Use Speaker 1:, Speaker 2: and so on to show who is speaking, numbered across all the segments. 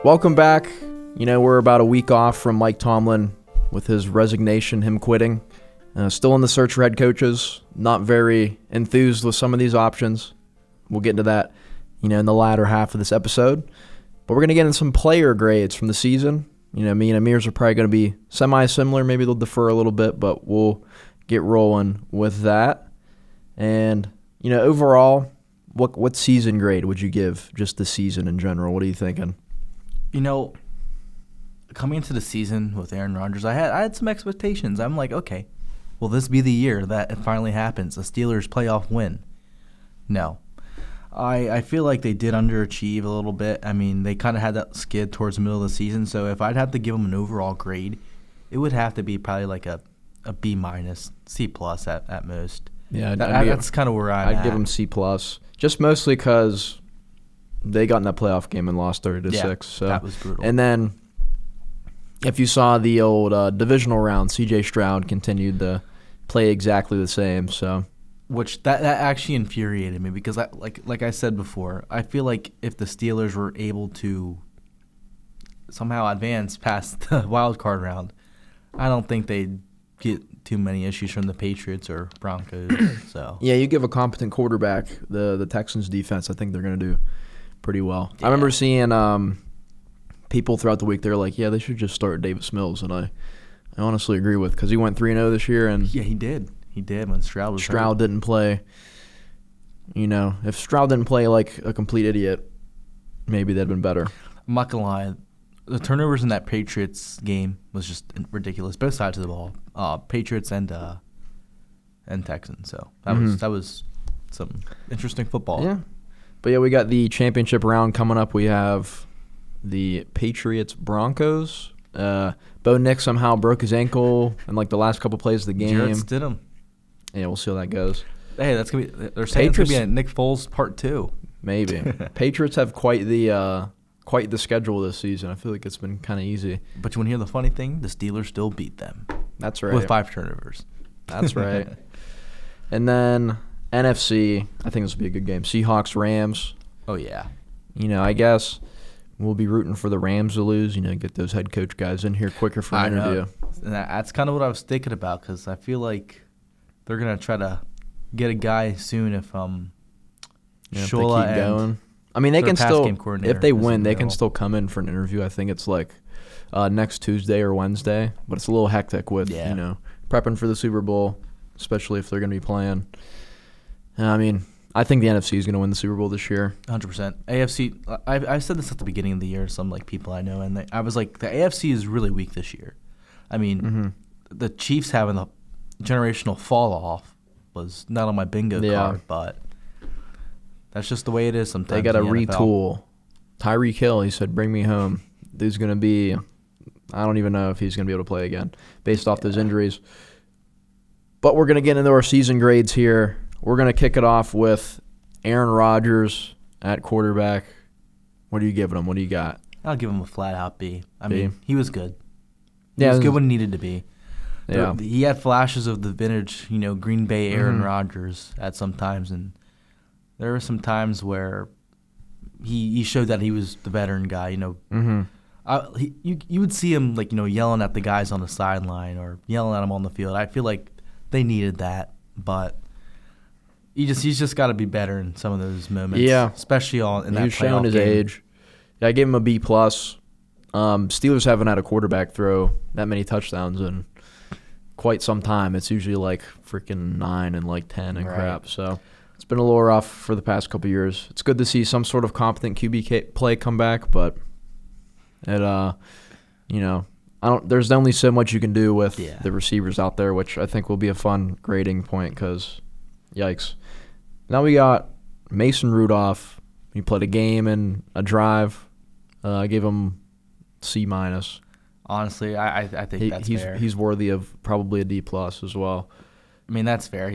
Speaker 1: Welcome back. We're about a week off from Mike Tomlin with his resignation, him quitting. Still in the search for head coaches. Not very enthused with some of these options. We'll get into that, in the latter half of this episode. But we're going to get into some player grades from the season. Me and Amir's are probably going to be semi-similar. Maybe they'll defer a little bit, but we'll get rolling with that. And, overall, what season grade would you give just the season in general? What are you thinking?
Speaker 2: Coming into the season with Aaron Rodgers, I had some expectations. I'm like, okay, will this be the year that it finally happens? The Steelers playoff win? No. I feel like they did underachieve a little bit. I mean, they kind of had that skid towards the middle of the season. So if I'd have to give them an overall grade, it would have to be probably like a B minus, C plus at most.
Speaker 1: Yeah,
Speaker 2: that's kind of where I'd
Speaker 1: give them C plus, just mostly because they got in that playoff game and lost 30-6. So
Speaker 2: that was brutal.
Speaker 1: And then, if you saw the old divisional round, C.J. Stroud continued to play exactly the same. So,
Speaker 2: which that actually infuriated me because, like I said before, I feel like if the Steelers were able to somehow advance past the wild card round, I don't think they'd get too many issues from the Patriots or Broncos. So
Speaker 1: yeah, you give a competent quarterback, the Texans defense, I think they're going to do pretty well. Yeah. I remember seeing people throughout the week, they're like, yeah, they should just start Davis Mills, and I honestly agree with, because he went 3-0 this year. And
Speaker 2: yeah, he did when Stroud was
Speaker 1: Stroud didn't play. If Stroud didn't play like a complete idiot, maybe that'd been better.
Speaker 2: I'm not gonna lie, the turnovers in that Patriots game was just ridiculous, both sides of the ball, Patriots and Texans. So that was some interesting football.
Speaker 1: Yeah. But yeah, we got the championship round coming up. We have the Patriots-Broncos. Bo Nick somehow broke his ankle in the last couple plays of the game.
Speaker 2: Jarrett Stidham.
Speaker 1: Yeah, we'll see how that goes.
Speaker 2: Hey, that's gonna be. They're saying it's gonna be a Nick Foles part 2.
Speaker 1: Maybe. Patriots have quite the schedule this season. I feel like it's been kind of easy.
Speaker 2: But you want to hear the funny thing? The Steelers still beat them.
Speaker 1: That's right.
Speaker 2: With 5 turnovers.
Speaker 1: That's right. And then NFC, I think this will be a good game. Seahawks, Rams.
Speaker 2: Oh, yeah.
Speaker 1: I guess we'll be rooting for the Rams to lose. Get those head coach guys in here quicker for an interview.
Speaker 2: And that's kind of what I was thinking about, because I feel like they're going to try to get a guy soon if
Speaker 1: Shula
Speaker 2: if
Speaker 1: they keep going. I mean, they can still, if they win, they can still come in for an interview. I think it's next Tuesday or Wednesday, but it's a little hectic with, prepping for the Super Bowl, especially if they're going to be playing. I mean, I think the NFC is going to win the Super Bowl this year.
Speaker 2: 100%. AFC, I said this at the beginning of the year to some people I know, and I was like, the AFC is really weak this year. I mean, the Chiefs having a generational fall off was not on my bingo card, but that's just the way it is sometimes.
Speaker 1: They got to retool. Tyreek Hill, he said, bring me home. There's going to be, I don't even know if he's going to be able to play again based off those injuries. But we're going to get into our season grades here. We're going to kick it off with Aaron Rodgers at quarterback. What are you giving him? What do you got?
Speaker 2: I'll give him a flat-out B. I mean, he was good.
Speaker 1: He
Speaker 2: was good when he needed to be.
Speaker 1: Yeah.
Speaker 2: He had flashes of the vintage, Green Bay Aaron Rodgers at some times, and there were some times where he showed that he was the veteran guy. You would see him yelling at the guys on the sideline or yelling at them on the field. I feel like they needed that, but he's just got to be better in some of those moments. Yeah, especially in that playoff game. He's showing his age.
Speaker 1: Yeah, I gave him a B plus. Steelers haven't had a quarterback throw that many touchdowns in quite some time. It's usually freaking 9 and 10 and crap. So it's been a little rough for the past couple of years. It's good to see some sort of competent QB play come back, but it there's only so much you can do with the receivers out there, which I think will be a fun grading point because, yikes. Now we got Mason Rudolph. He played a game and a drive. I gave him C minus.
Speaker 2: Honestly, I think that's fair.
Speaker 1: He's worthy of probably a D plus as well.
Speaker 2: I mean, that's fair.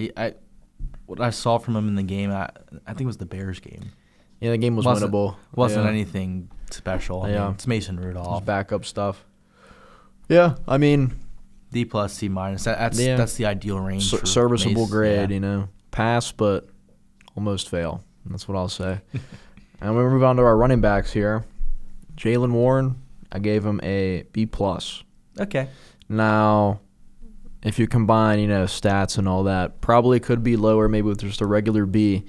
Speaker 2: What I saw from him in the game, I think it was the Bears game.
Speaker 1: Yeah, the game was winnable.
Speaker 2: Wasn't anything special. I mean, it's Mason Rudolph.
Speaker 1: It's backup stuff. Yeah, I mean,
Speaker 2: D plus, C minus. That's the ideal range.
Speaker 1: Serviceable
Speaker 2: Mason,
Speaker 1: grade, pass but almost fail. That's what I'll say. And we'll move on to our running backs here. Jaylen Warren, I gave him a B+.
Speaker 2: Okay.
Speaker 1: Now, if you combine, stats and all that, probably could be lower, maybe with just a regular B.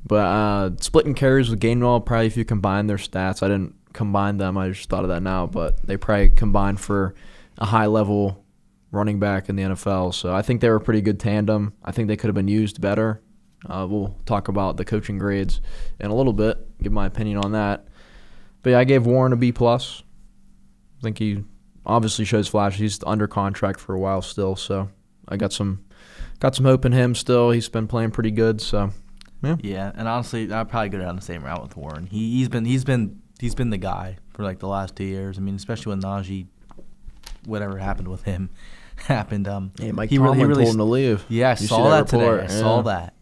Speaker 1: But splitting carries with Gainwell, probably if you combine their stats, I didn't combine them, I just thought of that now, but they probably combined for a high-level running back in the NFL. So I think they were a pretty good tandem. I think they could have been used better. We'll talk about the coaching grades in a little bit, give my opinion on that. But yeah, I gave Warren a B+. I think he obviously shows flashes. He's under contract for a while still, so I got some hope in him still. He's been playing pretty good, so yeah.
Speaker 2: Yeah, and honestly, I'd probably go down the same route with Warren. He's been the guy for like the last 2 years. I mean, especially when Najee, whatever happened with him, happened.
Speaker 1: Yeah, Mike Tomlin told him to leave.
Speaker 2: Yeah, I saw that today. I saw
Speaker 1: that.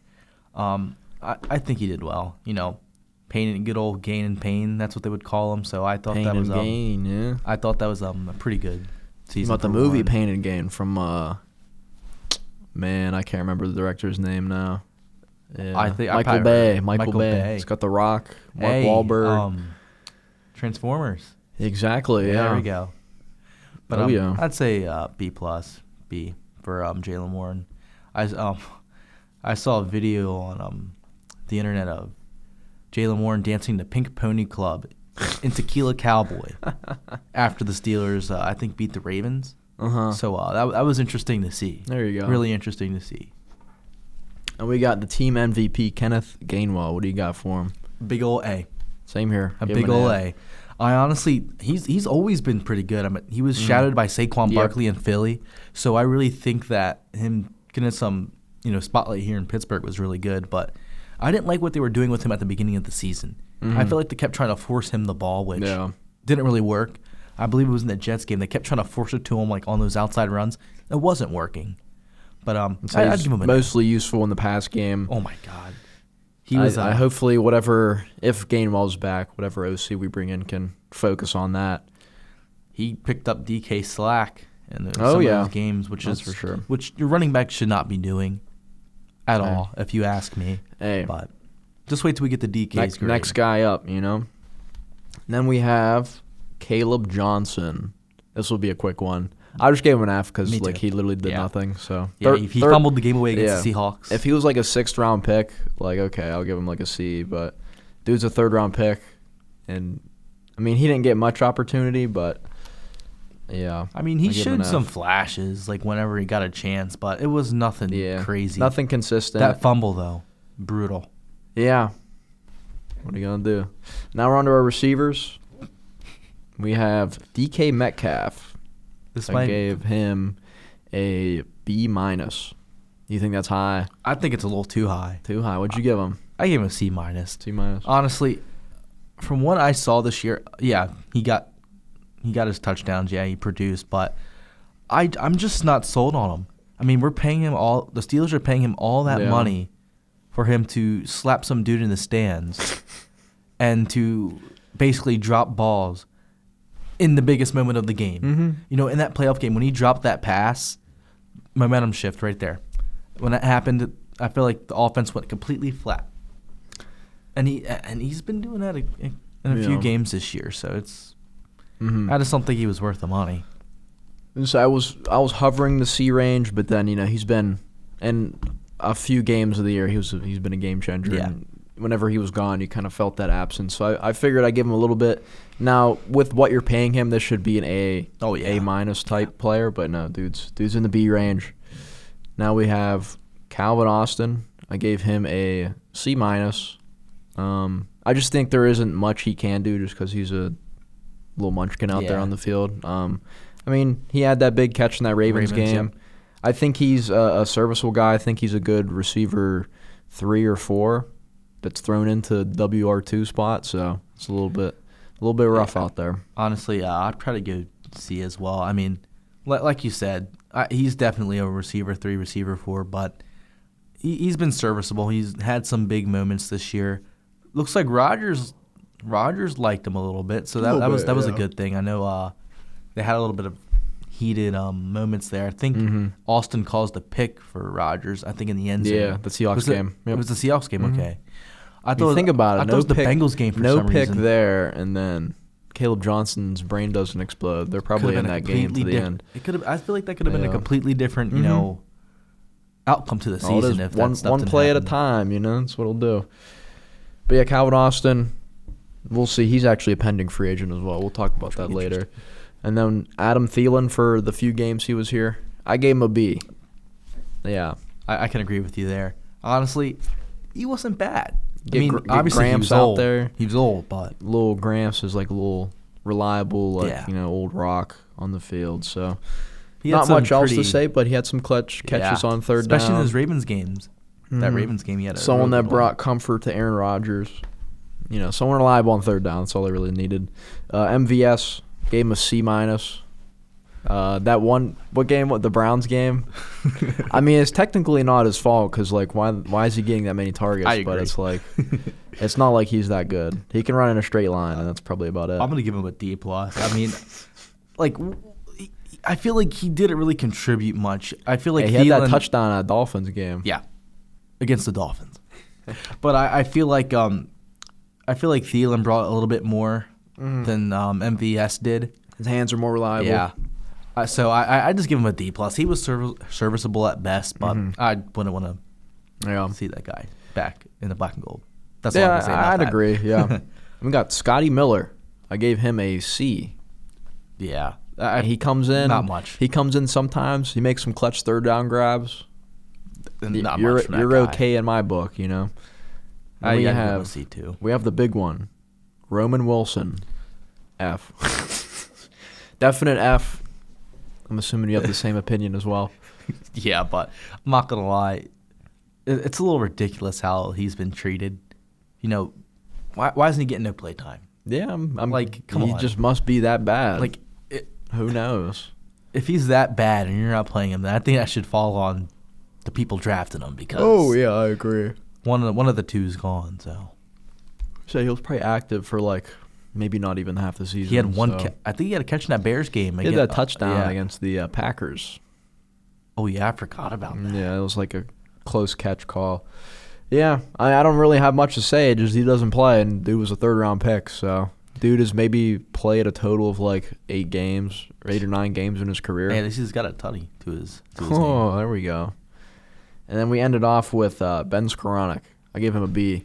Speaker 2: I think he did well. Good old gain and pain. That's what they would call him. So I thought
Speaker 1: Pain
Speaker 2: that was
Speaker 1: and Gain. Yeah.
Speaker 2: I thought that was a pretty good season.
Speaker 1: About the movie Pain and Gain from man, I can't remember the director's name now. Yeah.
Speaker 2: I think
Speaker 1: Michael Bay. Michael Bay. It's got The Rock, Mark Wahlberg.
Speaker 2: Transformers.
Speaker 1: Exactly. Yeah.
Speaker 2: There we go. But I'd say B+ for Jaylen Warren. I saw a video on the internet of Jaylen Warren dancing to Pink Pony Club in Tequila Cowboy after the Steelers, I think, beat the Ravens. So that was interesting to see.
Speaker 1: There you go.
Speaker 2: Really interesting to see.
Speaker 1: And we got the team MVP, Kenneth Gainwell. What do you got for him?
Speaker 2: Big ol' A.
Speaker 1: Same here.
Speaker 2: A big ol' A. I honestly, he's always been pretty good. I mean, he was shadowed by Saquon Barkley in Philly, so I really think that him getting some spotlight here in Pittsburgh was really good. But I didn't like what they were doing with him at the beginning of the season. I feel like they kept trying to force him the ball, which didn't really work. I believe it was in the Jets game. They kept trying to force it to him like on those outside runs. It wasn't working. But I'd give him
Speaker 1: mostly useful in the pass game.
Speaker 2: Oh my God.
Speaker 1: I hopefully if Gainwell's back, whatever OC we bring in can focus on that.
Speaker 2: He picked up DK slack in some of those games, which
Speaker 1: That's
Speaker 2: is
Speaker 1: for sure.
Speaker 2: Which your running back should not be doing at all, if you ask me. But just wait till we get the DK's grade.
Speaker 1: Next guy up, And then we have Caleb Johnson. This will be a quick one. I just gave him an F because he literally did nothing. So
Speaker 2: he fumbled the game away against the Seahawks.
Speaker 1: If he was like a 6th round pick, okay, I'll give him like a C. But dude's a 3rd round pick, and I mean he didn't get much opportunity, but yeah.
Speaker 2: I mean he showed some flashes like whenever he got a chance, but it was nothing crazy.
Speaker 1: Nothing consistent.
Speaker 2: That fumble though, brutal.
Speaker 1: Yeah. What are you gonna do? Now we're on to our receivers. We have DK Metcalf. I gave him a B-. Do you think that's high?
Speaker 2: I think it's a little too high.
Speaker 1: Too high. What'd you give him?
Speaker 2: I gave him a C-.
Speaker 1: C-.
Speaker 2: Honestly, from what I saw this year, he got his touchdowns. Yeah, he produced, but I'm just not sold on him. I mean, we're paying him all. The Steelers are paying him all that money for him to slap some dude in the stands and to basically drop balls in the biggest moment of the game. In that playoff game, when he dropped that pass, momentum shift right there. When that happened, I feel like the offense went completely flat. And he's been doing that in a few games this year, so it's I just don't think he was worth the money.
Speaker 1: So I was hovering the C range, but then he's been in a few games of the year. He's been a game changer.
Speaker 2: Yeah.
Speaker 1: And whenever he was gone, you kind of felt that absence. So I figured I'd give him a little bit. Now, with what you're paying him, this should be an A, A- type player. But no, dude's in the B range. Now we have Calvin Austin. I gave him a C-. I just think there isn't much he can do just because he's a little munchkin out there on the field. I mean, he had that big catch in that Ravens game.
Speaker 2: Yep.
Speaker 1: I think he's a serviceable guy. I think he's a good receiver 3 or 4 that's thrown into WR2 spot. So it's a little bit rough out there.
Speaker 2: Honestly, I'd probably go C as well. I mean, like you said, he's definitely a receiver 3, receiver 4, but he's been serviceable. He's had some big moments this year. Looks like Rodgers liked him a little bit, so that was a good thing. I know they had a little bit of heated moments there. I think Austin caused a pick for Rodgers, I think, in the end zone.
Speaker 1: Yeah, the Seahawks game.
Speaker 2: It was the Seahawks game, okay.
Speaker 1: I thought, think about it.
Speaker 2: I thought it was the Bengals game for some reason.
Speaker 1: No pick there, and then Caleb Johnson's brain doesn't explode, they're probably in that game to the end.
Speaker 2: It could have. I feel like that could have been a completely different, outcome to the season if
Speaker 1: one play at a time. That's what it'll do. But yeah, Calvin Austin, we'll see. He's actually a pending free agent as well. We'll talk about that later. And then Adam Thielen, for the few games he was here, I gave him a B. Yeah,
Speaker 2: I can agree with you there. Honestly, he wasn't bad.
Speaker 1: Obviously Gramps he was old. There.
Speaker 2: He was old, but
Speaker 1: little Gramps is like a little reliable, old rock on the field. So not much else to say, but he had some clutch catches on third down,
Speaker 2: especially in his Ravens games. That Ravens game, he had
Speaker 1: someone that brought comfort to Aaron Rodgers. Someone reliable on third down. That's all they really needed. MVS gave him a C-. That one, what game? The Browns game? I mean, it's technically not his fault because, why is he getting that many targets?
Speaker 2: I agree.
Speaker 1: But it's it's not like he's that good. He can run in a straight line, and that's probably about it.
Speaker 2: I'm going to give him a D+. I mean, I feel like he didn't really contribute much. I feel like
Speaker 1: he had that touchdown at Dolphins game.
Speaker 2: Yeah, against the Dolphins. But I feel like Thielen brought a little bit more than MVS did.
Speaker 1: His hands are more reliable.
Speaker 2: Yeah. So I just give him a D+. He was serviceable at best, but I wouldn't want to see that guy back in the black and gold. That's all I'm saying.
Speaker 1: I'd agree. Yeah. We got Scotty Miller. I gave him a C.
Speaker 2: Yeah.
Speaker 1: He comes in.
Speaker 2: Not much.
Speaker 1: He comes in sometimes. He makes some clutch third down grabs.
Speaker 2: Not
Speaker 1: you're
Speaker 2: much from that
Speaker 1: you're
Speaker 2: guy.
Speaker 1: Okay in my book,
Speaker 2: We have C too.
Speaker 1: We have the big one, Roman Wilson, F. Definite F. I'm assuming you have the same opinion as well.
Speaker 2: Yeah, but I'm not gonna lie, it's a little ridiculous how he's been treated. Why isn't he getting no play time?
Speaker 1: Yeah, I'm like,
Speaker 2: come on.
Speaker 1: He just must be that bad. Who knows?
Speaker 2: If he's that bad and you're not playing him, then I think that should fall on the people drafting him because.
Speaker 1: Oh yeah, I agree.
Speaker 2: One of the two's gone. So
Speaker 1: he was probably active for maybe not even half the season.
Speaker 2: He had one. I think he had a catch in that Bears game.
Speaker 1: He had that touchdown against the Packers.
Speaker 2: Oh yeah, I forgot about that.
Speaker 1: Yeah, it was like a close catch call. Yeah, I don't really have much to say. Just he doesn't play, and dude was a third-round pick. So dude has maybe played a total of 8 or 9 games in his career.
Speaker 2: Yeah, he's got a tutty to his
Speaker 1: Oh,
Speaker 2: name.
Speaker 1: There we go. And then we ended off with Ben Skoranek. I gave him a B.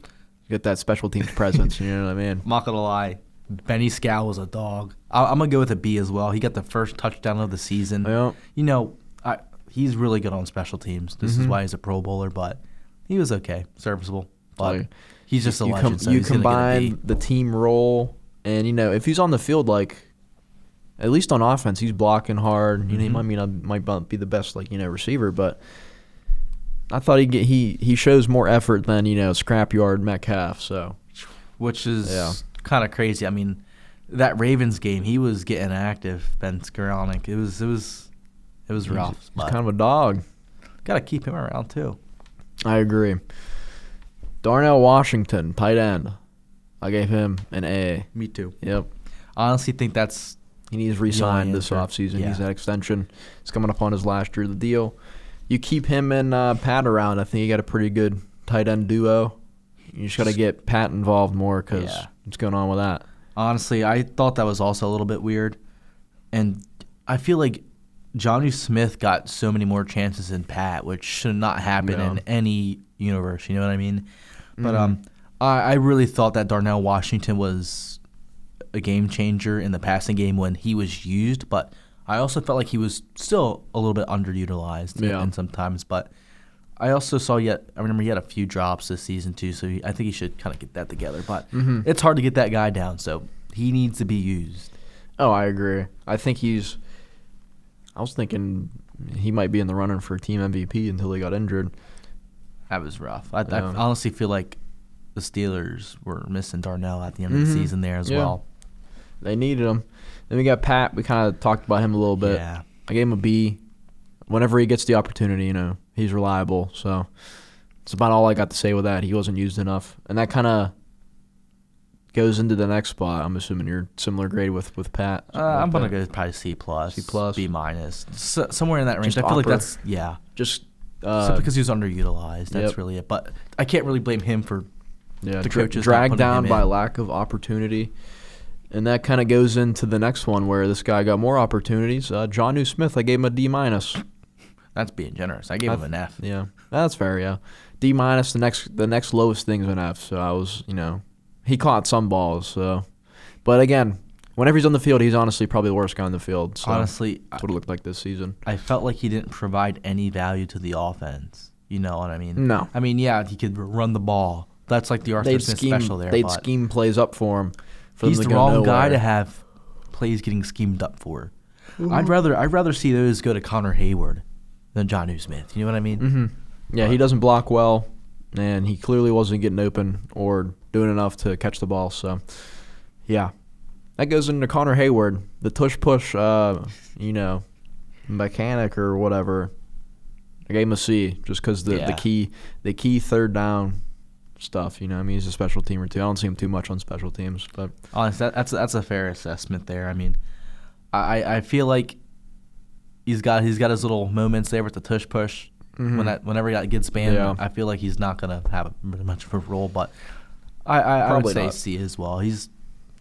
Speaker 1: Get that special teams presence. You know what I mean?
Speaker 2: I'm not gonna lie. Benny Scow was a dog. I'm going to go with a B as well. He got the first touchdown of the season.
Speaker 1: Yeah.
Speaker 2: He's really good on special teams. This is why he's a Pro Bowler, but he was okay, serviceable. But he's just a legend, so
Speaker 1: you
Speaker 2: he's
Speaker 1: combine the team role, and, if he's on the field, at least on offense, he's blocking hard. He might not be the best, receiver, but I thought he shows more effort than, scrapyard Metcalf, so.
Speaker 2: Which is kind of crazy. I mean, that Ravens game, he was getting active, Ben Skoranek. It was rough.
Speaker 1: He's kind of a dog.
Speaker 2: Got to keep him around too.
Speaker 1: I agree. Darnell Washington, tight end. I gave him an A.
Speaker 2: Me too.
Speaker 1: Yep.
Speaker 2: I honestly think
Speaker 1: he needs re-signed this offseason.
Speaker 2: Yeah.
Speaker 1: He's that extension. He's coming up on his last year of the deal. You keep him and Pat around. I think you got a pretty good tight end duo. You just got to get Pat involved more because what's going on with that?
Speaker 2: Honestly, I thought that was also a little bit weird. And I feel like Johnny Smith got so many more chances than Pat, which should not happen in any universe. You know what I mean? But I really thought that Darnell Washington was a game changer in the passing game when he was used. But I also felt like he was still a little bit underutilized in sometimes. But I also I remember he had a few drops this season too, so I think he should kind of get that together. But it's hard to get that guy down, so he needs to be used.
Speaker 1: Oh, I agree. I was thinking he might be in the running for team MVP until he got injured.
Speaker 2: That was rough. I honestly feel like the Steelers were missing Darnell at the end of the season there as well.
Speaker 1: They needed him. Then we got Pat. We kind of talked about him a little bit.
Speaker 2: Yeah.
Speaker 1: I gave him a B. Whenever he gets the opportunity, he's reliable. So that's about all I got to say with that. He wasn't used enough. And that kind of goes into the next spot. I'm assuming you're similar grade with Pat.
Speaker 2: I'm going to go probably C+, B-, somewhere in that range. I feel like that's,
Speaker 1: Just
Speaker 2: simply because he was underutilized. That's really it. But I can't really blame him for the coaches
Speaker 1: dragged down by lack of opportunity. And that kind of goes into the next one where this guy got more opportunities. Jonnu Smith, I gave him a D-.
Speaker 2: That's being generous. I gave him an F.
Speaker 1: Yeah, that's fair, yeah. D-. The next lowest thing's an F, so I was, he caught some balls, so. But again, whenever he's on the field, he's honestly probably the worst guy on the field. So
Speaker 2: Honestly,
Speaker 1: that's what it looked like this season.
Speaker 2: I felt like he didn't provide any value to the offense. You know what I mean?
Speaker 1: No.
Speaker 2: I mean, yeah, he could run the ball. That's like the Arthur Smith special there.
Speaker 1: They'd scheme plays up for him.
Speaker 2: He's the wrong guy to have plays getting schemed up for. Mm-hmm. I'd rather see those go to Connor Hayward than Jonnu Smith. You know what I mean?
Speaker 1: Mm-hmm. Yeah, he doesn't block well, and he clearly wasn't getting open or doing enough to catch the ball. So, yeah. That goes into Connor Hayward, the tush-push, mechanic or whatever. I gave him a C just because the key third down stuff. He's a special teamer too. I don't see him too much on special teams, but
Speaker 2: honestly, that's a fair assessment there. I mean, I feel like he's got his little moments there with the tush push. Mm-hmm. Whenever he gets spammed, I feel like he's not gonna have much of a role. But I would say C as well. He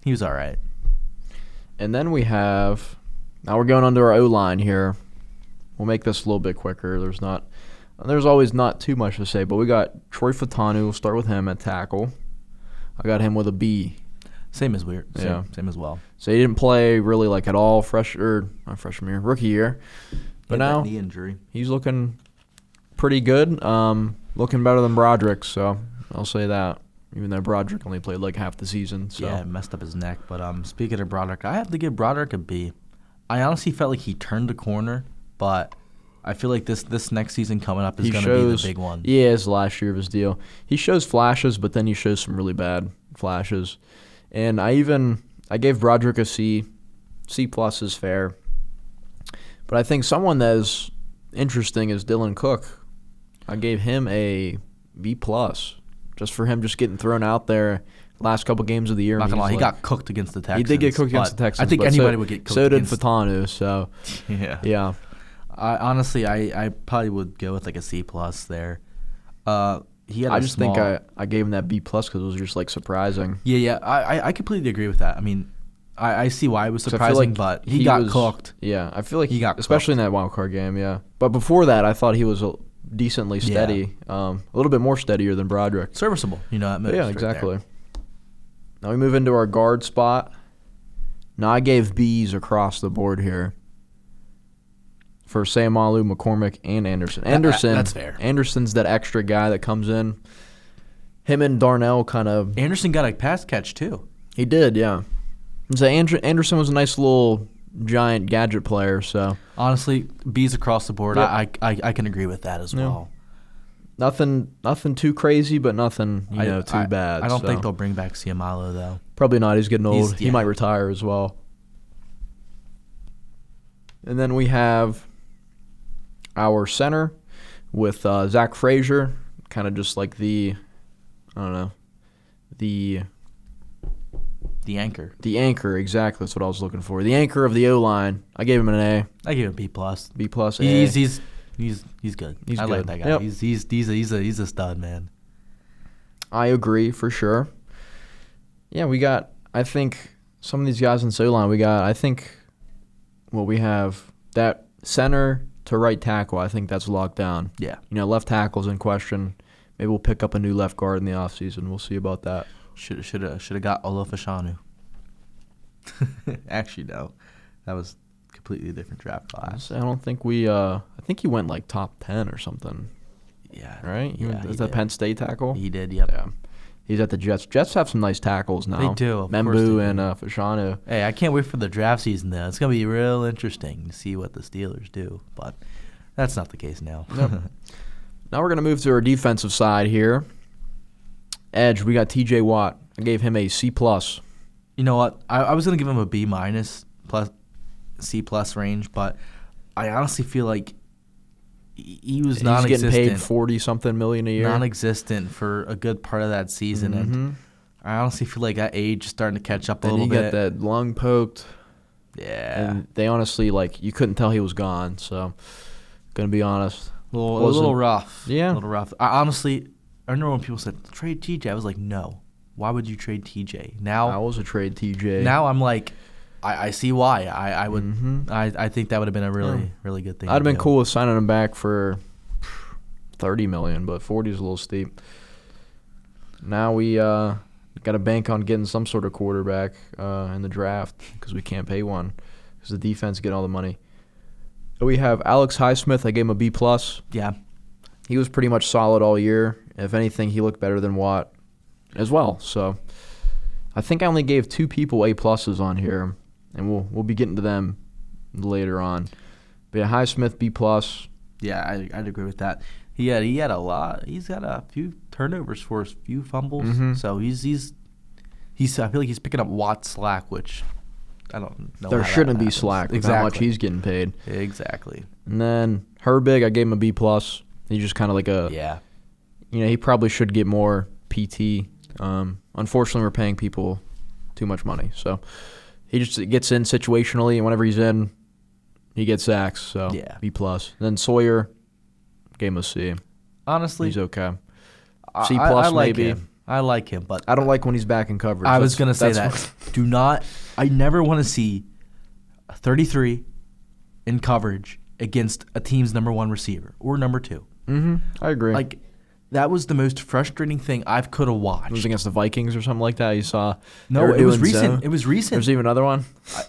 Speaker 2: was all right.
Speaker 1: And then now we're going under our O-line here. We'll make this a little bit quicker. There's always not too much to say, but we got Troy Fatanu. We'll start with him at tackle. I got him with a B.
Speaker 2: Same as well.
Speaker 1: So he didn't play really like at all rookie year. But now
Speaker 2: knee injury.
Speaker 1: He's looking pretty good. Looking better than Broderick, so I'll say that. Even though Broderick only played like half the season. So.
Speaker 2: Yeah, messed up his neck. But speaking of Broderick, I have to give Broderick a B. I honestly felt like he turned the corner, but I feel like this next season coming up is going to be the big one.
Speaker 1: Yeah, it's the last year of his deal. He shows flashes, but then he shows some really bad flashes. And I gave Broderick a C. C+ is fair. But I think someone that is interesting is Dylan Cook. I gave him a B+. Just for him just getting thrown out there last couple games of the year.
Speaker 2: Not gonna lie, he got cooked against the Texans.
Speaker 1: He did get cooked against the Texans.
Speaker 2: I think anybody would get cooked.
Speaker 1: So did Fatanu. So yeah.
Speaker 2: I probably would go with like a C+ there. I
Speaker 1: gave him that B+ because it was just like surprising.
Speaker 2: Yeah. I completely agree with that. I mean, I see why it was surprising, but he got cooked.
Speaker 1: Yeah, I feel like
Speaker 2: he got
Speaker 1: especially
Speaker 2: cooked.
Speaker 1: in that wild card game. Yeah, but before that, I thought he was decently steady, a little bit more steadier than Broderick.
Speaker 2: Serviceable, that moves.
Speaker 1: Yeah, exactly. Now we move into our guard spot. Now I gave B's across the board here for Sayamalu, McCormick, and Anderson.
Speaker 2: That's fair.
Speaker 1: Anderson's that extra guy that comes in. Him and Darnell kind of.
Speaker 2: Anderson got a pass catch too.
Speaker 1: He did, yeah. So Anderson was a nice little giant gadget player. So
Speaker 2: honestly, B's across the board.
Speaker 1: Yep.
Speaker 2: I can agree with that as well.
Speaker 1: Nothing too crazy, but nothing too bad.
Speaker 2: I don't think they'll bring back Sayamalu though.
Speaker 1: Probably not. He's getting old. He might retire as well. And then we have our center with Zach Frazier, kind of just like the
Speaker 2: anchor.
Speaker 1: The anchor, exactly. That's what I was looking for. The anchor of the O-line. I gave him an A.
Speaker 2: I gave him B+.
Speaker 1: B+.
Speaker 2: He's good.
Speaker 1: He's
Speaker 2: I
Speaker 1: good.
Speaker 2: like that guy.
Speaker 1: Yep.
Speaker 2: He's a stud, man.
Speaker 1: I agree for sure. Yeah, we got. I think some of these guys in O-line. We have that center to right tackle. I think that's locked down.
Speaker 2: Yeah.
Speaker 1: Left tackle's in question. Maybe we'll pick up a new left guard in the offseason. We'll see about that.
Speaker 2: Should have got Olafashanu. Actually, no. That was a completely different draft class.
Speaker 1: I don't think we. I think he went like top 10 or something.
Speaker 2: Yeah.
Speaker 1: Right.
Speaker 2: He's
Speaker 1: the Penn State tackle.
Speaker 2: He did. Yep.
Speaker 1: Yeah. He's at the Jets. Jets have some nice tackles now.
Speaker 2: They do.
Speaker 1: Membu and Fashanu.
Speaker 2: Hey, I can't wait for the draft season though. It's gonna be real interesting to see what the Steelers do, but that's not the case now.
Speaker 1: Yep. Now we're gonna move to our defensive side here. Edge, we got T.J. Watt. I gave him a C+.
Speaker 2: You know what? I was going to give him a B- plus C+ range, but I honestly feel like he was non-existent.
Speaker 1: He's getting paid $40-something million a year.
Speaker 2: Non-existent for a good part of that season, and I honestly feel like that age is starting to catch up a little bit.
Speaker 1: And he got that lung poked.
Speaker 2: Yeah.
Speaker 1: And they honestly, you couldn't tell he was gone, so going to be honest.
Speaker 2: A little rough.
Speaker 1: Yeah.
Speaker 2: A little rough. I remember when people said, trade TJ, I was like, no. why would you trade TJ?
Speaker 1: I
Speaker 2: Now
Speaker 1: was a trade TJ.
Speaker 2: now I'm like, I see why. I would
Speaker 1: Mhm.
Speaker 2: I think that would have been a really good thing.
Speaker 1: I'd have
Speaker 2: to
Speaker 1: been
Speaker 2: do.
Speaker 1: cool with signing him back for $30 million, but 40 is a little steep. Now we got to bank on getting some sort of quarterback in the draft because we can't pay one because the defense get all the money. We have Alex Highsmith. I gave him a B+.
Speaker 2: Yeah.
Speaker 1: He was pretty much solid all year. If anything, he looked better than Watt as well. So I think I only gave 2 people A+ on here, and we'll be getting to them later on. But yeah, Highsmith B+.
Speaker 2: Yeah, I'd agree with that. He had a lot. He's got a few turnovers for us, few fumbles. So he's I feel like he's picking up Watt's slack, which I don't know.
Speaker 1: There
Speaker 2: how
Speaker 1: shouldn't
Speaker 2: that
Speaker 1: be
Speaker 2: happens.
Speaker 1: slack with
Speaker 2: exactly.
Speaker 1: how much he's getting paid.
Speaker 2: Exactly.
Speaker 1: And then Herbig, I gave him a B+. He's just kind of like
Speaker 2: Yeah.
Speaker 1: he probably should get more PT. Unfortunately, we're paying people too much money. So he just gets in situationally, and whenever he's in, he gets sacks. So
Speaker 2: Yeah.
Speaker 1: B+. Then Sawyer, gave him a C.
Speaker 2: Honestly,
Speaker 1: He's okay. C+
Speaker 2: I like
Speaker 1: maybe.
Speaker 2: him. I like him, but
Speaker 1: I don't like when he's back in coverage.
Speaker 2: I was gonna say
Speaker 1: that's
Speaker 2: that. Do not. I never want to see a 33 in coverage against a team's number 1 receiver or number 2.
Speaker 1: I agree.
Speaker 2: Like, that was the most frustrating thing I could have watched.
Speaker 1: It was against the Vikings or something like that. You saw.
Speaker 2: No,
Speaker 1: they were
Speaker 2: it was
Speaker 1: doing
Speaker 2: recent.
Speaker 1: zone.
Speaker 2: It was recent.
Speaker 1: There's even another one.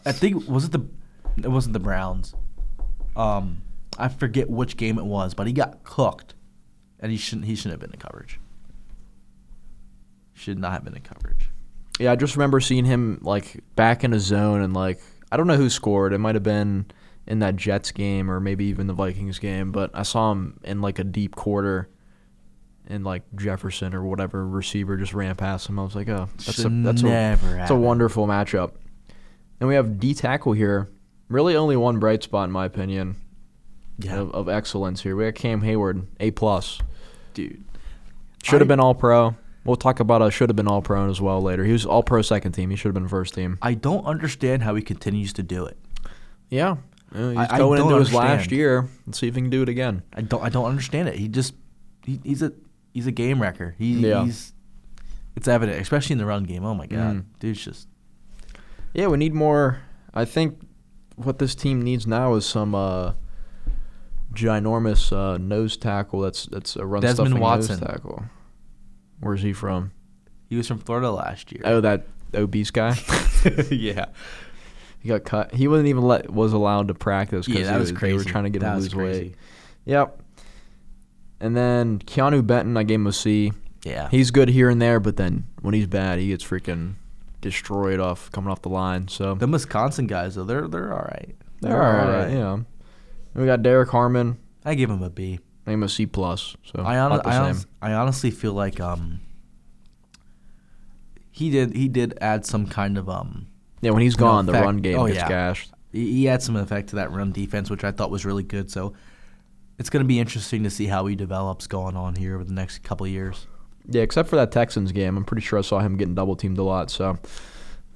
Speaker 2: I think it wasn't the Browns. I forget which game it was, but he got cooked, and he shouldn't have been in coverage. Should not have been in coverage.
Speaker 1: Yeah, I just remember seeing him like back in a zone and like I don't know who scored. It might have been in that Jets game or maybe even the Vikings game, but I saw him in like a deep quarter and like Jefferson or whatever receiver just ran past him. I was like, oh, that's a wonderful matchup. And we have D tackle here. Really only one bright spot in my opinion of excellence here. We got Cam Hayward, A+.
Speaker 2: Dude.
Speaker 1: Should have been All-Pro. We'll talk about a should have been All-Pro as well later. He was All-Pro second team. He should have been first team.
Speaker 2: I don't understand how he continues to do it.
Speaker 1: Yeah. He's
Speaker 2: I
Speaker 1: going
Speaker 2: don't
Speaker 1: into his
Speaker 2: understand.
Speaker 1: last year. Let's see if he can do it again.
Speaker 2: I don't understand it. He's a game wrecker. It's evident, especially in the run game. Oh my god, dude's just.
Speaker 1: Yeah, we need more. I think what this team needs now is some ginormous nose tackle. That's a run
Speaker 2: Desmond
Speaker 1: stuffing
Speaker 2: Watson.
Speaker 1: nose tackle. Where's he from?
Speaker 2: He was from Florida last year.
Speaker 1: Oh, that obese guy.
Speaker 2: Yeah.
Speaker 1: He got cut. He wasn't even was allowed to practice because
Speaker 2: that was crazy.
Speaker 1: They were trying to get him to lose
Speaker 2: crazy.
Speaker 1: weight. Yep. And then Keanu Benton, I gave him a C.
Speaker 2: Yeah.
Speaker 1: He's good here and there, but then when he's bad, he gets freaking destroyed coming off the line. So
Speaker 2: The Wisconsin guys, though, they're all right.
Speaker 1: they're all right. Yeah. And we got Derek Harmon.
Speaker 2: I give him a B.
Speaker 1: I gave him a C+. So
Speaker 2: I honestly feel like he did add some kind of
Speaker 1: yeah, when he's gone, the
Speaker 2: effect.
Speaker 1: run game gets gashed.
Speaker 2: He had some effect to that run defense, which I thought was really good. So it's going to be interesting to see how he develops going on here over the next couple of years.
Speaker 1: Yeah, except for that Texans game. I'm pretty sure I saw him getting double-teamed a lot. So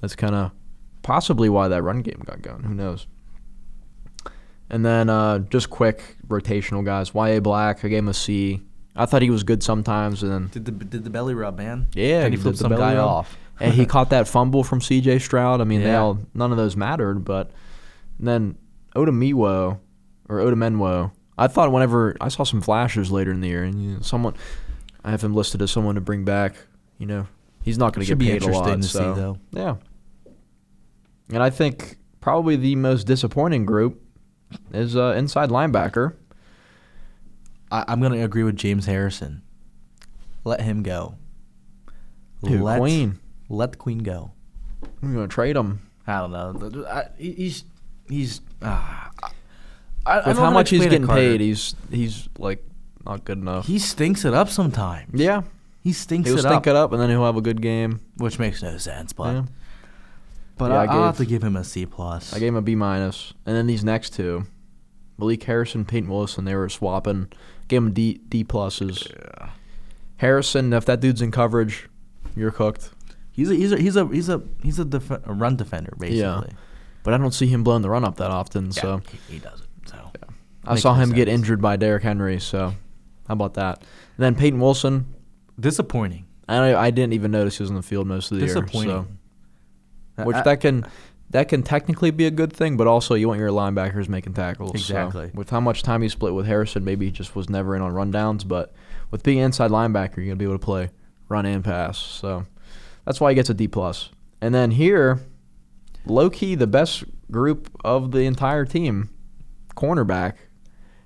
Speaker 1: that's kind of possibly why that run game got going. Who knows? And then just quick rotational guys. Y.A. Black, I gave him a C. I thought he was good sometimes. And then
Speaker 2: Did the belly rub, man?
Speaker 1: Yeah.
Speaker 2: Then he flipped some guy off.
Speaker 1: And he caught that fumble from C.J. Stroud. I mean,
Speaker 2: Yeah.
Speaker 1: none of those mattered. But and then Odamenwo, I thought whenever I saw some flashes later in the year, and I have him listed as someone to bring back. He's not going to get paid a lot.
Speaker 2: Should be interesting to see, though.
Speaker 1: Yeah. And I think probably the most disappointing group is inside linebacker.
Speaker 2: I'm going to agree with James Harrison. Let him go.
Speaker 1: Queen.
Speaker 2: Let the Queen go.
Speaker 1: We're going to trade him.
Speaker 2: I don't know. He's.
Speaker 1: With how much he's getting paid, he's like not good enough.
Speaker 2: He stinks it up sometimes.
Speaker 1: Yeah.
Speaker 2: He stinks
Speaker 1: He'll
Speaker 2: it
Speaker 1: stink
Speaker 2: up.
Speaker 1: it up, and then he'll have a good game.
Speaker 2: Which makes no sense, but
Speaker 1: Yeah.
Speaker 2: but
Speaker 1: Yeah,
Speaker 2: I'll have to give him a C+.
Speaker 1: I gave him a B-. And then these next two, Malik Harrison, Peyton Wilson, they were swapping. Gave him D+.
Speaker 2: Yeah.
Speaker 1: Harrison, if that dude's in coverage, you're cooked.
Speaker 2: He's a run defender basically.
Speaker 1: Yeah. But I don't see him blowing the run up that often.
Speaker 2: Yeah,
Speaker 1: So
Speaker 2: he doesn't. So
Speaker 1: I
Speaker 2: Makes
Speaker 1: saw
Speaker 2: no
Speaker 1: him get
Speaker 2: sense.
Speaker 1: injured by Derrick Henry. So how about that? And then Peyton Wilson,
Speaker 2: disappointing.
Speaker 1: I didn't even notice he was in the field most of the year.
Speaker 2: Disappointing.
Speaker 1: So, which that can technically be a good thing, but also you want your linebackers making tackles.
Speaker 2: Exactly.
Speaker 1: So with how much time he split with Harrison, maybe he just was never in on rundowns. But with being inside linebacker, you're gonna be able to play run and pass. So that's why he gets a D+. And then here, low key, the best group of the entire team, cornerback.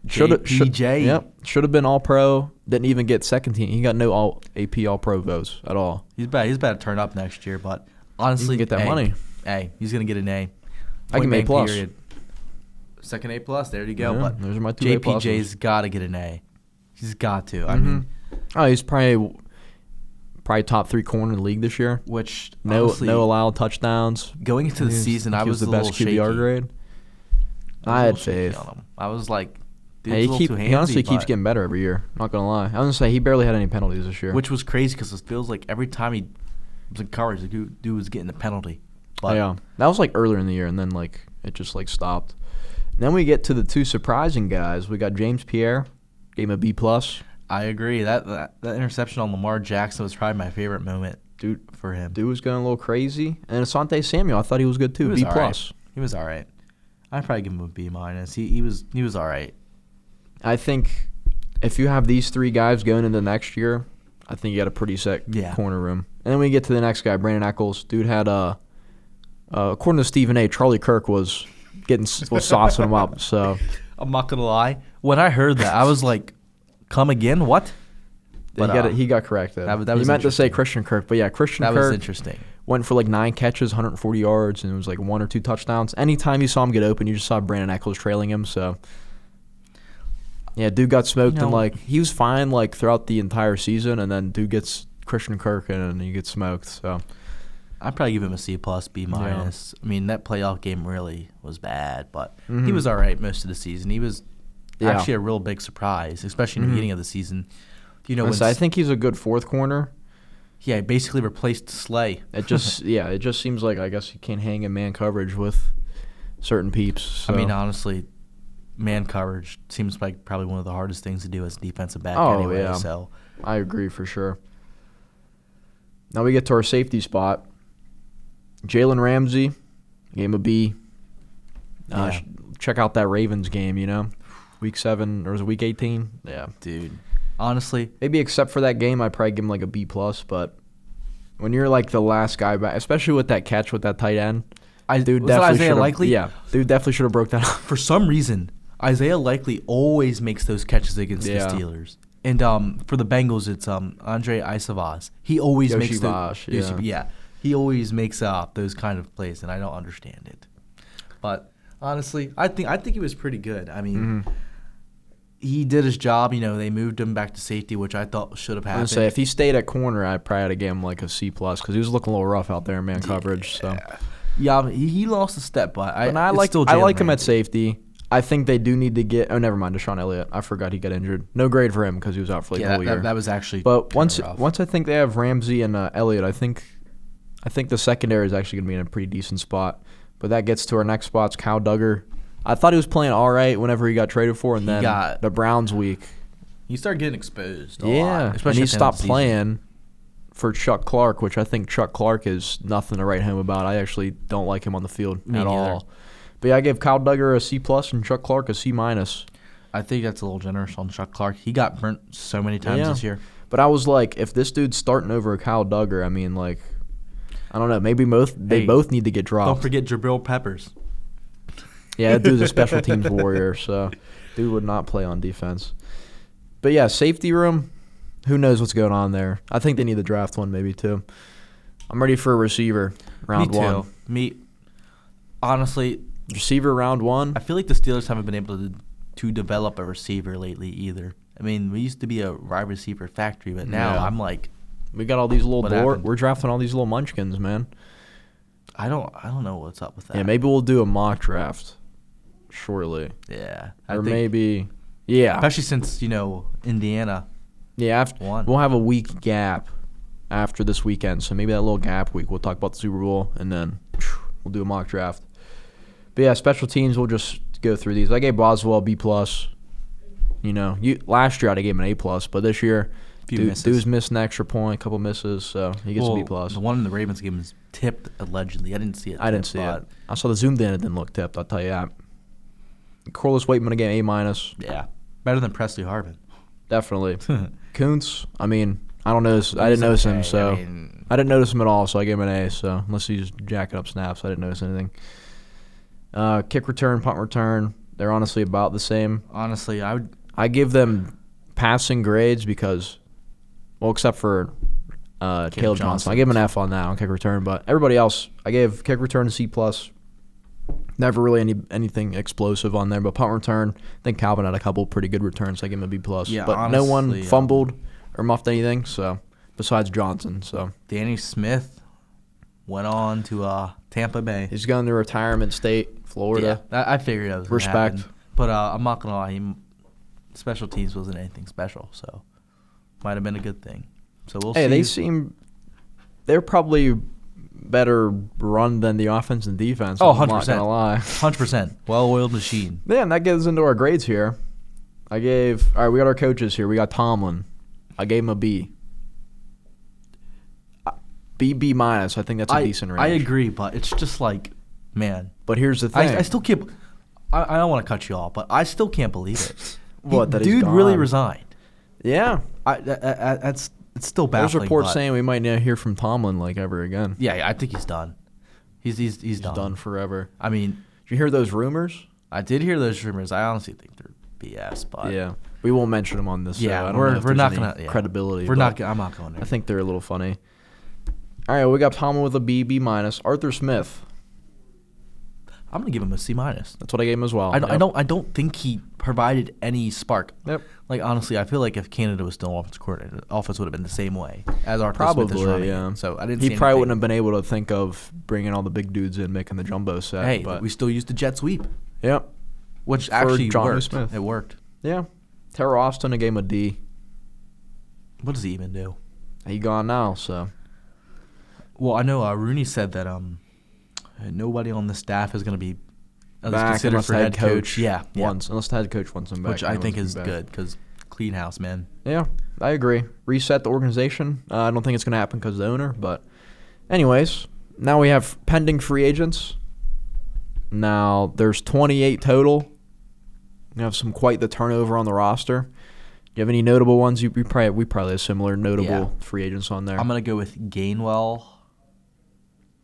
Speaker 1: Should have been All Pro. Didn't even get second team. He got no All AP All Pro votes at all.
Speaker 2: He's bad. He's bad to turn up next year, but honestly,
Speaker 1: get that money.
Speaker 2: Hey, he's gonna get an A.
Speaker 1: I give him A+.
Speaker 2: Period. Second A+. There you go.
Speaker 1: Yeah,
Speaker 2: but
Speaker 1: those are my two
Speaker 2: JPJ's got to get an A. He's got to. I mean,
Speaker 1: he's probably top 3 corner in the league this year.
Speaker 2: Which
Speaker 1: no
Speaker 2: honestly,
Speaker 1: allowed touchdowns.
Speaker 2: Going into the season, I was
Speaker 1: the
Speaker 2: a
Speaker 1: best
Speaker 2: little
Speaker 1: QBR
Speaker 2: shaky.
Speaker 1: grade. I had faith
Speaker 2: on him. I was like,
Speaker 1: he honestly keeps getting better every year. Not gonna lie. I was gonna say he barely had any penalties this year,
Speaker 2: which was crazy because it feels like every time he was in coverage, the dude was getting a penalty. But
Speaker 1: yeah, that was like earlier in the year, and then like it just like stopped. And then we get to the two surprising guys. We got James Pierre, gave him a B+.
Speaker 2: I agree. That interception on Lamar Jackson was probably my favorite moment,
Speaker 1: dude,
Speaker 2: for him.
Speaker 1: Dude was going a little crazy. And Asante Samuel, I thought he was good too.
Speaker 2: B+.
Speaker 1: Right.
Speaker 2: He was all right. I'd probably give him a B-. He was all right.
Speaker 1: I think if you have these 3 guys going into next year, I think you got a pretty set corner room. And then we get to the next guy, Brandon Eccles. Dude had according to Stephen A, Charlie Kirk was saucing him up. So
Speaker 2: I'm not gonna lie. When I heard that, I was like, "Come again? What?"
Speaker 1: But he got corrected.
Speaker 2: That
Speaker 1: he
Speaker 2: was
Speaker 1: meant to say Christian Kirk, but yeah, Christian Kirk
Speaker 2: was interesting.
Speaker 1: Went for like 9 catches, 140 yards, and it was like 1 or 2 touchdowns. Anytime you saw him get open, you just saw Brandon Eccles trailing him. So yeah, dude got smoked, and like he was fine like throughout the entire season, and then dude gets Christian Kirk and he gets smoked. So
Speaker 2: I'd probably give him a C+, B-.
Speaker 1: Yeah.
Speaker 2: I mean, that playoff game really was bad, but he was all right most of the season. He was actually a real big surprise, especially in the beginning of the season. You know,
Speaker 1: I think he's a good 4th corner.
Speaker 2: Yeah, he basically replaced Slay.
Speaker 1: It just seems like I guess you can't hang in man coverage with certain peeps. So.
Speaker 2: I mean, honestly, man coverage seems like probably one of the hardest things to do as a defensive back anyway.
Speaker 1: Yeah.
Speaker 2: So
Speaker 1: I agree for sure. Now we get to our safety spot. Jalen Ramsey, gave him a B. Check out that Ravens game, Week 7, or was it Week 18? Yeah.
Speaker 2: Dude, honestly.
Speaker 1: Maybe except for that game, I'd probably give him like a B+, but when you're like the last guy back, especially with that catch with that tight end, dude definitely
Speaker 2: Isaiah Likely?
Speaker 1: Yeah, dude definitely should have broke that up.
Speaker 2: For some reason, Isaiah Likely always makes those catches against the Steelers. And for the Bengals, it's Andre Isavas. He always makes he always makes those kind of plays, and I don't understand it. But honestly, I think he was pretty good. I mean, he did his job. They moved him back to safety, which I thought should have happened.
Speaker 1: I was gonna say if he stayed at corner, I probably had to give him like a C+ because he was looking a little rough out there in man coverage. So
Speaker 2: yeah, he lost a step, but I
Speaker 1: like him at safety. I think they do need to get. Oh, never mind, Deshaun Elliott. I forgot he got injured. No grade for him because he was out for like the whole year.
Speaker 2: That was actually.
Speaker 1: But once I think they have Ramsey and Elliott, I think the secondary is actually going to be in a pretty decent spot. But that gets to our next spots. Kyle Duggar. I thought he was playing all right whenever he got traded for, and then the Browns week.
Speaker 2: He started getting exposed a
Speaker 1: lot,
Speaker 2: especially
Speaker 1: and he stopped playing for Chuck Clark, which I think Chuck Clark is nothing to write home about. I actually don't like him on the field at all. But yeah, I gave Kyle Duggar a C+ and Chuck Clark a C-.
Speaker 2: I think that's a little generous on Chuck Clark. He got burnt so many times this year.
Speaker 1: But I was like, if this dude's starting over Kyle Duggar, I mean, like, I don't know. Maybe they both need to get dropped.
Speaker 2: Don't forget Jabril Peppers.
Speaker 1: Yeah, that dude's a special teams warrior, so dude would not play on defense. But yeah, safety room, who knows what's going on there. I think they need to draft one maybe too. I'm ready for a receiver, round one.
Speaker 2: Honestly,
Speaker 1: receiver round 1.
Speaker 2: I feel like the Steelers haven't been able to develop a receiver lately either. I mean, we used to be a wide receiver factory, but now I'm like,
Speaker 1: we got all these we're drafting all these little munchkins, man.
Speaker 2: I don't know what's up with that.
Speaker 1: Yeah, maybe we'll do a mock draft shortly.
Speaker 2: Yeah.
Speaker 1: Especially
Speaker 2: since, Indiana.
Speaker 1: Yeah, we'll have a week gap after this weekend. So maybe that little gap week, we'll talk about the Super Bowl, and then we'll do a mock draft. But yeah, special teams, we'll just go through these. I gave Boswell B+. Last year I gave him an A+, but this year
Speaker 2: few misses.
Speaker 1: Dude's missed an extra point, a couple misses, so he gets a B+.
Speaker 2: The one in the Ravens game was tipped, allegedly. I didn't see it.
Speaker 1: I didn't see it. I saw the zoomed in. It didn't look tipped, I'll tell you that. Corliss Waitman again, A-.
Speaker 2: Yeah. Better than Presley Harvin.
Speaker 1: Definitely. Kuntz, I mean, I don't notice. I didn't notice him, so I didn't notice him at all. So I gave him an A. So unless he's jacking up snaps, I didn't notice anything. Kick return, punt return, they're honestly about the same.
Speaker 2: Honestly,
Speaker 1: I give them passing grades because, well, except for Caleb Johnson, I give him an F on that on kick return. But everybody else, I gave kick return a C+. Never really anything explosive on there, but punt return, I think Calvin had a couple pretty good returns. So I give him a B+.
Speaker 2: Yeah,
Speaker 1: but
Speaker 2: honestly,
Speaker 1: no one fumbled or muffed anything. So besides Johnson, so
Speaker 2: Danny Smith went on to Tampa Bay.
Speaker 1: He's going to retirement state, Florida.
Speaker 2: Yeah, I figured that was gonna
Speaker 1: Respect.
Speaker 2: happen. But I'm not gonna lie, special teams wasn't anything special, so might have been a good thing. So we'll see.
Speaker 1: Hey, they're probably better run than the offense and defense.
Speaker 2: Oh,
Speaker 1: I'm
Speaker 2: 100%.
Speaker 1: not gonna lie.
Speaker 2: 100%. Well-oiled machine.
Speaker 1: Man, that gets into our grades here. All right, we got our coaches here. We got Tomlin. I gave him a B. B-. I think that's a decent range.
Speaker 2: I agree, but it's just like, man.
Speaker 1: But here's the thing.
Speaker 2: I still can't. I don't want to cut you off, but I still can't believe it.
Speaker 1: What, that he's
Speaker 2: dude
Speaker 1: gone?
Speaker 2: really resigned.
Speaker 1: Yeah.
Speaker 2: It's still baffling.
Speaker 1: There's reports
Speaker 2: but
Speaker 1: saying we might not hear from Tomlin like ever again.
Speaker 2: Yeah, I think he's done. He's
Speaker 1: done forever.
Speaker 2: I mean,
Speaker 1: did you hear those rumors?
Speaker 2: I did hear those rumors. I honestly think they're BS, but
Speaker 1: yeah, we won't mention them on this.
Speaker 2: Yeah,
Speaker 1: I don't know if
Speaker 2: we're
Speaker 1: there's
Speaker 2: not
Speaker 1: any
Speaker 2: gonna
Speaker 1: credibility.
Speaker 2: I'm not going there.
Speaker 1: I think they're a little funny. All right, we got Tomlin with a B-. Arthur Smith.
Speaker 2: I'm gonna give him a C-.
Speaker 1: That's what I gave him as well.
Speaker 2: I don't think he provided any spark.
Speaker 1: Yep.
Speaker 2: Like honestly, I feel like if Canada was still offense coordinator, offense would have been the same way as Arthur
Speaker 1: Probably,
Speaker 2: Smith is running.
Speaker 1: Yeah.
Speaker 2: So I didn't.
Speaker 1: He
Speaker 2: see
Speaker 1: probably
Speaker 2: anything.
Speaker 1: wouldn't have been able to think of bringing all the big dudes in, making the jumbo set.
Speaker 2: Hey,
Speaker 1: but
Speaker 2: we still used the jet sweep.
Speaker 1: Yep.
Speaker 2: Which
Speaker 1: For
Speaker 2: actually
Speaker 1: Jonnu
Speaker 2: worked.
Speaker 1: Smith.
Speaker 2: It worked.
Speaker 1: Yeah. Terrell Austin, I gave him a D.
Speaker 2: What does he even do?
Speaker 1: He gone now, so.
Speaker 2: Well, I know Rooney said that nobody on the staff is going to be
Speaker 1: Back
Speaker 2: considered
Speaker 1: unless
Speaker 2: for
Speaker 1: the
Speaker 2: head coach. Yeah,
Speaker 1: once, unless the head coach wants him back.
Speaker 2: which I think is
Speaker 1: back.
Speaker 2: good because clean house, man.
Speaker 1: Yeah, I agree. Reset the organization. I don't think it's going to happen because of the owner, but anyways, now we have pending free agents. Now there's 28 total. We have quite the turnover on the roster. Do you have any notable ones? We probably have similar notable free agents on there.
Speaker 2: I'm gonna go with Gainwell.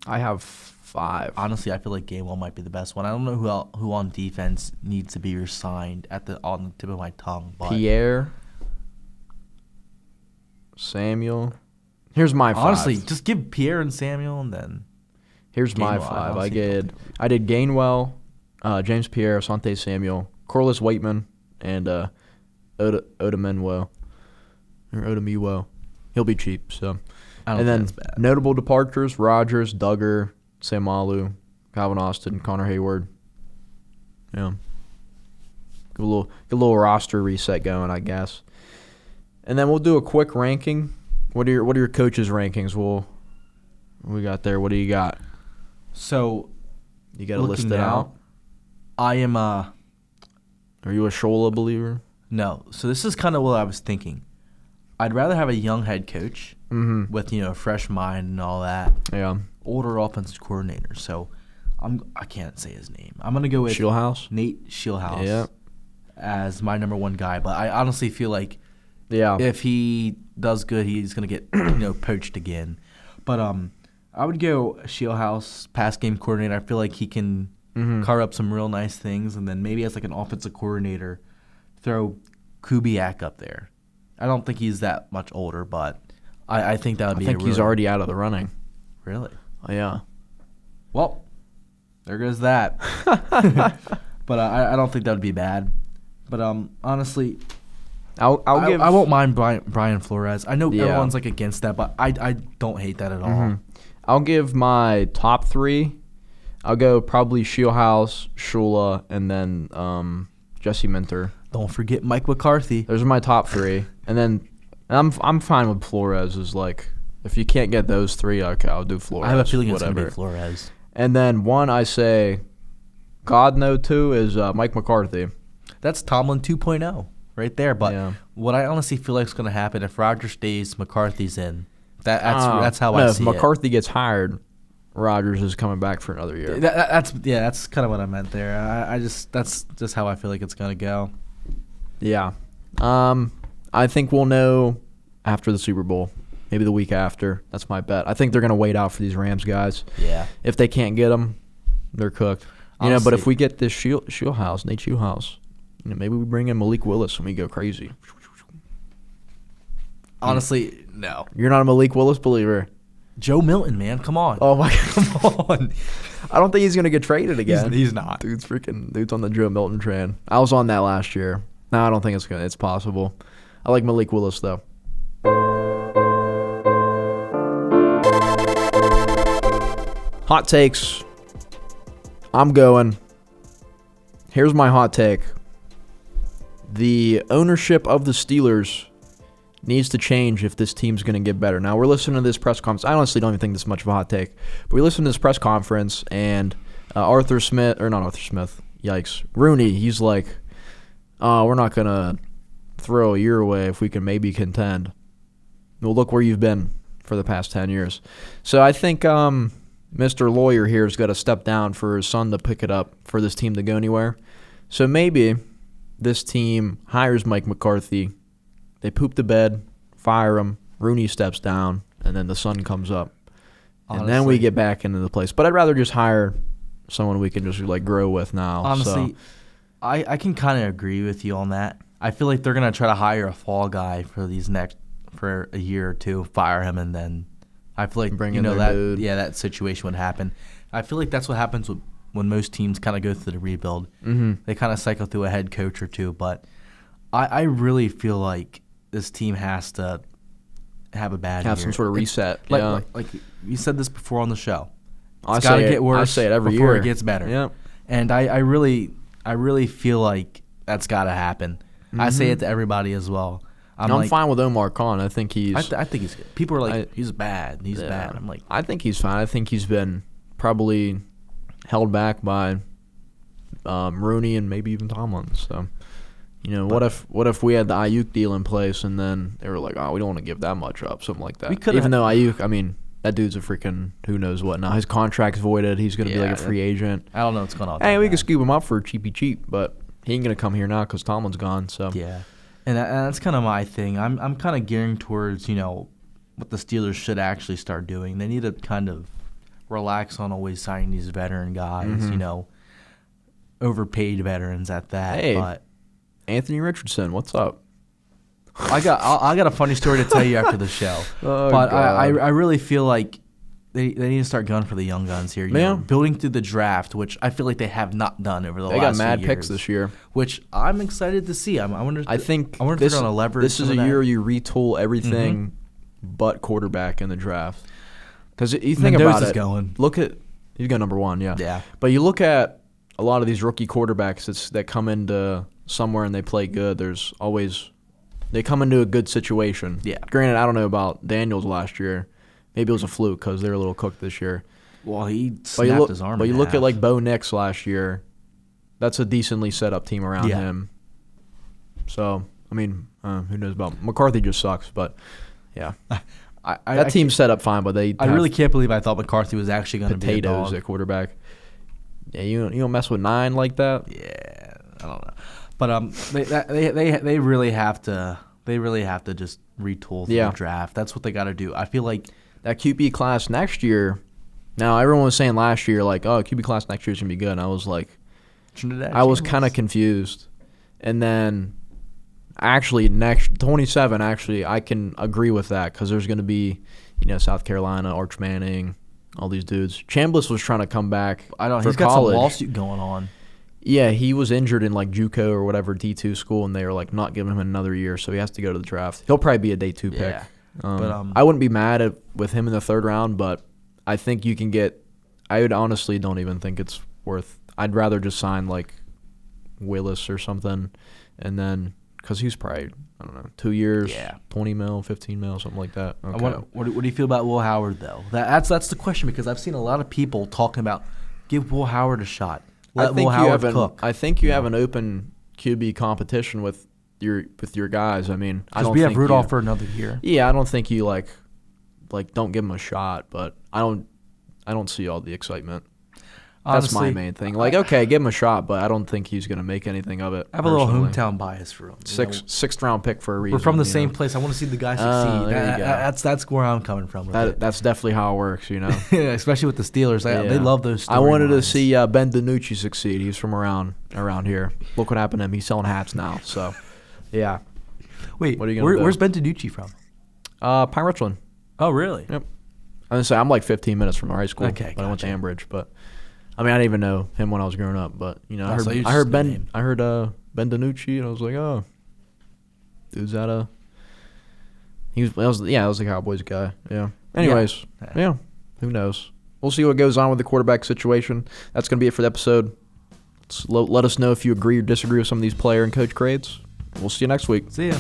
Speaker 1: I have 5.
Speaker 2: Honestly, I feel like Gainwell might be the best one. I don't know who on defense needs to be resigned on the tip of my tongue. But
Speaker 1: Pierre, Samuel. Here's my 5.
Speaker 2: honestly, just give Pierre and Samuel, and then
Speaker 1: Here's my
Speaker 2: Gainwell,
Speaker 1: 5.
Speaker 2: honestly
Speaker 1: I did Gainwell, James Pierre, Asante Samuel, Corliss Waitman, and Odamewo. Or Odamewo. He'll be cheap, so.
Speaker 2: I don't
Speaker 1: And then
Speaker 2: think that's bad.
Speaker 1: notable departures: Rodgers, Duggar, Samalu, Calvin Austin, Connor Hayward. Yeah. Get a little roster reset going, I guess. And then we'll do a quick ranking. What are your coaches' rankings? What we got there? What do you got?
Speaker 2: So
Speaker 1: You got to list it
Speaker 2: looking
Speaker 1: out.
Speaker 2: I am
Speaker 1: Are you a Shola believer?
Speaker 2: no. So this is kind of what I was thinking. I'd rather have a young head coach
Speaker 1: Mm-hmm.
Speaker 2: with a fresh mind and all that.
Speaker 1: Yeah.
Speaker 2: Older offensive coordinator. So I can't say his name. I'm gonna go with
Speaker 1: Shieldhouse?
Speaker 2: Nate Shieldhouse
Speaker 1: Yeah.
Speaker 2: as my number 1 guy. But I honestly feel like
Speaker 1: Yeah.
Speaker 2: if he does good, he's gonna get poached again. But I would go Shieldhouse, pass game coordinator. I feel like he can carve up some real nice things, and then maybe as like an offensive coordinator, throw Kubiak up there. I don't think he's that much older, but I think that would be.
Speaker 1: I think he's already out of the running.
Speaker 2: Really.
Speaker 1: Oh, yeah.
Speaker 2: Well, there goes that. But I don't think that would be bad. But honestly, I won't mind Brian Flores. I know everyone's like against that, but I don't hate that at all.
Speaker 1: I'll give my top 3. I'll go probably Shieldhouse, Shula, and then Jesse Minter.
Speaker 2: Don't forget Mike McCarthy.
Speaker 1: Those are my top 3. And then I'm fine with Flores. Is like, if you can't get those 3, okay, I'll do Flores.
Speaker 2: I have a feeling it's
Speaker 1: whatever.
Speaker 2: going to be Flores.
Speaker 1: And then 1, I say, God no 2 is Mike McCarthy.
Speaker 2: That's Tomlin 2.0 right there. But what I honestly feel like is going to happen if Rodgers stays, McCarthy's in. That's how I see
Speaker 1: if McCarthy gets hired, Rodgers is coming back for another year.
Speaker 2: That's kind of what I meant there. That's just how I feel like it's going to go.
Speaker 1: Yeah. I think we'll know after the Super Bowl. Maybe the week after. That's my bet. I think they're going to wait out for these Rams guys.
Speaker 2: Yeah.
Speaker 1: If they can't get them, they're cooked. Honestly, but if we get this Nate Shieldhouse, maybe we bring in Malik Willis and we go crazy.
Speaker 2: Honestly, no.
Speaker 1: You're not a Malik Willis believer.
Speaker 2: Joe Milton, man. Come on.
Speaker 1: Oh, my God. Come on. I don't think he's going to get traded again.
Speaker 2: He's not.
Speaker 1: Dude's on the Joe Milton train. I was on that last year. No, I don't think it's possible. I like Malik Willis, though. Hot takes. I'm going. Here's my hot take. The ownership of the Steelers needs to change if this team's going to get better. Now, we're listening to this press conference. I honestly don't even think this is much of a hot take. But we listened to this press conference, and Rooney, he's like, we're not going to throw a year away if we can maybe contend. Well, look where you've been for the past 10 years. So I think Mr. Lawyer here has got to step down for his son to pick it up for this team to go anywhere. So maybe this team hires Mike McCarthy. They poop the bed, fire him, Rooney steps down, and then the son comes up. Honestly, and then we get back into the place. But I'd rather just hire someone we can just grow with now.
Speaker 2: Honestly, I can kind of agree with you on that. I feel like they're going to try to hire a fall guy for a year or two, fire him, and then I feel like that situation would happen. I feel like that's what happens when most teams kind of go through the rebuild.
Speaker 1: Mm-hmm.
Speaker 2: They kind of cycle through a head coach or two, but I really feel like this team has to have a bad year.
Speaker 1: Have some sort of reset.
Speaker 2: Like you said this before on the show.
Speaker 1: It's got to get worse. I say it every
Speaker 2: before
Speaker 1: year.
Speaker 2: It gets better.
Speaker 1: Yeah.
Speaker 2: And I really feel like that's got to happen. Mm-hmm. I say it to everybody as well.
Speaker 1: I'm fine with Omar Khan. I think he's.
Speaker 2: I think he's good. People are like, he's bad. He's bad. I'm like,
Speaker 1: I think he's fine. I think he's been probably held back by Rooney and maybe even Tomlin. So, what if we had the Ayuk deal in place and then they were like, we don't want to give that much up, something like that. Even though Ayuk, that dude's a freaking who knows what now. His contract's voided. He's going to be like a free agent.
Speaker 2: I don't know what's going on.
Speaker 1: Hey, we can scoop him up for cheap, but he ain't going to come here now because Tomlin's gone. So
Speaker 2: yeah. And that's kind of my thing. I'm kind of gearing towards, what the Steelers should actually start doing. They need to kind of relax on always signing these veteran guys, overpaid veterans at that.
Speaker 1: Hey,
Speaker 2: but
Speaker 1: Anthony Richardson, what's up?
Speaker 2: I got a funny story to tell you after the show. But I really feel like they need to start going for the young guns here. Building through the draft, which I feel like they have not done over the last few years.
Speaker 1: They got mad picks this year,
Speaker 2: which I'm excited to see. I wonder if they're going to leverage.
Speaker 1: This is a year you retool everything but quarterback in the draft. Because you think about it, look at he's got number one,
Speaker 2: yeah.
Speaker 1: But you look at a lot of these rookie quarterbacks that come into somewhere and they play good. There's always they come into a good situation.
Speaker 2: Yeah.
Speaker 1: Granted, I don't know about Daniels last year. Maybe it was a fluke because they're a little cooked this year.
Speaker 2: Well, he snapped his arm.
Speaker 1: But you look at Bo Nix last year. That's a decently set up team around him. So who knows about McCarthy? Just sucks, but yeah, that team's set up fine. But
Speaker 2: I really can't believe I thought McCarthy was actually going to be a dog.
Speaker 1: Potatoes at quarterback. Yeah, you don't mess with 9 like that.
Speaker 2: Yeah, I don't know, but they really have to just retool the draft. That's what they got to do. I feel like
Speaker 1: that QB class next year. Now everyone was saying last year QB class next year is gonna be good. And I was like, I was kind of confused, and then actually next 27 I can agree with that because there's gonna be South Carolina, Arch Manning, all these dudes. Chambliss was trying to come back.
Speaker 2: I don't know. He's
Speaker 1: got
Speaker 2: some lawsuit going on.
Speaker 1: Yeah, he was injured in JUCO or whatever D2 school, and they were not giving him another year, so he has to go to the draft. He'll probably be a day 2 pick.
Speaker 2: Yeah.
Speaker 1: But I wouldn't be mad with him in the 3rd round, but I think you can get. I would honestly don't even think it's worth. I'd rather just sign Willis or something, and then because he's probably 2 years, 20 mil, 15 mil, something like that. Okay.
Speaker 2: What do you feel about Will Howard though? That's the question because I've seen a lot of people talking about give Will Howard a shot.
Speaker 1: I think you have an open QB competition with your guys. I mean, I
Speaker 2: Because
Speaker 1: don't
Speaker 2: we have
Speaker 1: think
Speaker 2: Rudolph for another year.
Speaker 1: Yeah, I don't think you like don't give him a shot, but I don't see all the excitement. That's
Speaker 2: Honestly,
Speaker 1: my main thing. Like, okay, give him a shot, but I don't think he's going to make anything of it.
Speaker 2: I have a little
Speaker 1: personally.
Speaker 2: hometown bias for him.
Speaker 1: Sixth round pick for a reason.
Speaker 2: We're from the same place. I want to see the guy succeed.
Speaker 1: There you go.
Speaker 2: That's where I'm coming from. With it.
Speaker 1: That's definitely how it works, you know.
Speaker 2: Especially with the Steelers, they love those.
Speaker 1: I wanted to see Ben DiNucci succeed. He's from around here. Look what happened to him. He's selling hats now. So, yeah.
Speaker 2: Wait,
Speaker 1: what are you gonna do?
Speaker 2: Where's Ben DiNucci from?
Speaker 1: Pine Richland.
Speaker 2: Oh, really?
Speaker 1: Yep. I was gonna say I'm like 15 minutes from high school.
Speaker 2: Okay,
Speaker 1: but I went to Ambridge, but I mean I didn't even know him when I was growing up. But you know, I heard Ben DiNucci, and I was like, oh, dude's that a? That was the Cowboys guy. Yeah. Anyways, yeah. Who knows? We'll see what goes on with the quarterback situation. That's gonna be it for the episode. Let us know if you agree or disagree with some of these player and coach grades. We'll see you next week.
Speaker 2: See ya.